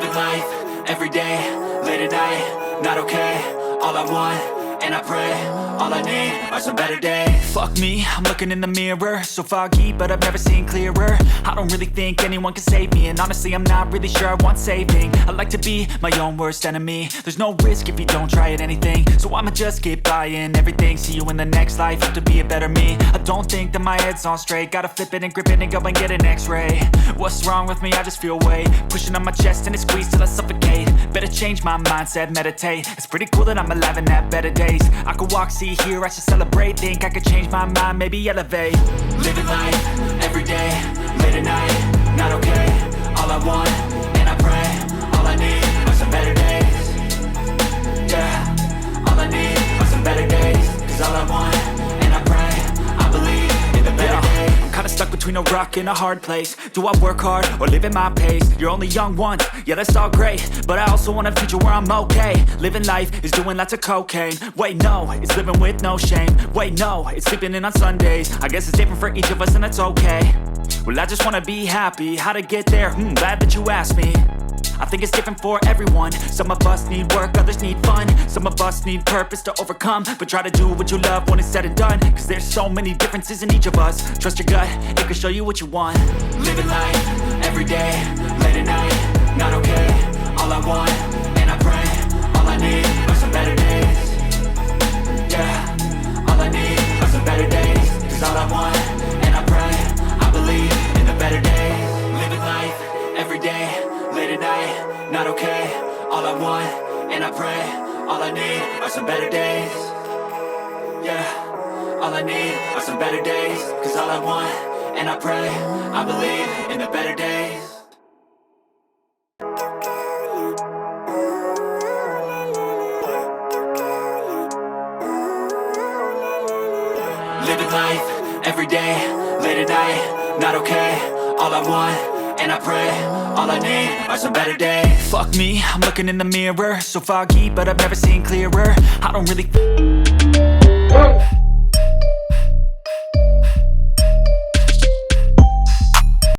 Living life, everyday, late at night, not okay. All I want, and I pray, all I need are some better days. Fuck me, I'm looking in the mirror, so foggy, but I've never seen clearer. I don't really think anyone can save me, and honestly I'm not really sure I want saving. I like to be my own worst enemy. There's no risk if you don't try at anything, so I'ma just keep buying everything. See you in the next life, have to be a better me. I don't think that my head's on straight, gotta flip it and grip it and go and get an x-ray. What's wrong with me? I just feel weight pushing on my chest and it squeezes till I suffocate. Better change my mindset, meditate. It's pretty cool that I'm alive and have better days. I could walk, see, hear, I should celebrate. Think I could change my mind, maybe elevate. Living life, everyday, late at night, not okay. All I want, and I pray, all I need are some better days. Yeah, all I need are some better days. Cause all I want, and I pray, I believe in the better days. I'm kinda stuck between a rock and a hard place. Do I work hard or live at my pace? You're only young once, yeah that's all great, but I also want a future where I'm okay. Living life is doing lots of cocaine. Wait no, it's living with no shame. Wait no, it's sleeping in on Sundays. I guess it's different for each of us and that's okay. Well I just wanna be happy, how to get there? Glad that you asked me. I think it's different for everyone. Some of us need work, others need fun. Some of us need purpose to overcome. But try to do what you love when it's said and done. Cause there's so many differences in each of us. Trust your gut, it can show you what you want. Living life, everyday, late at night, not okay. All I want, and I pray, all I need are some better days. Yeah, all I need are some better days. Cause all I want, and I pray, I believe in the better days. Living life, everyday, late at night, not okay. All I want, and I pray, all I need are some better days. Yeah, all I need are some better days. Cause all I want, and I pray, I believe in the better days. Living life, everyday, late at night, not okay. All I want, and I pray, all I need are some better days. Fuck me, I'm looking in the mirror, so foggy, but I've never seen clearer. I don't really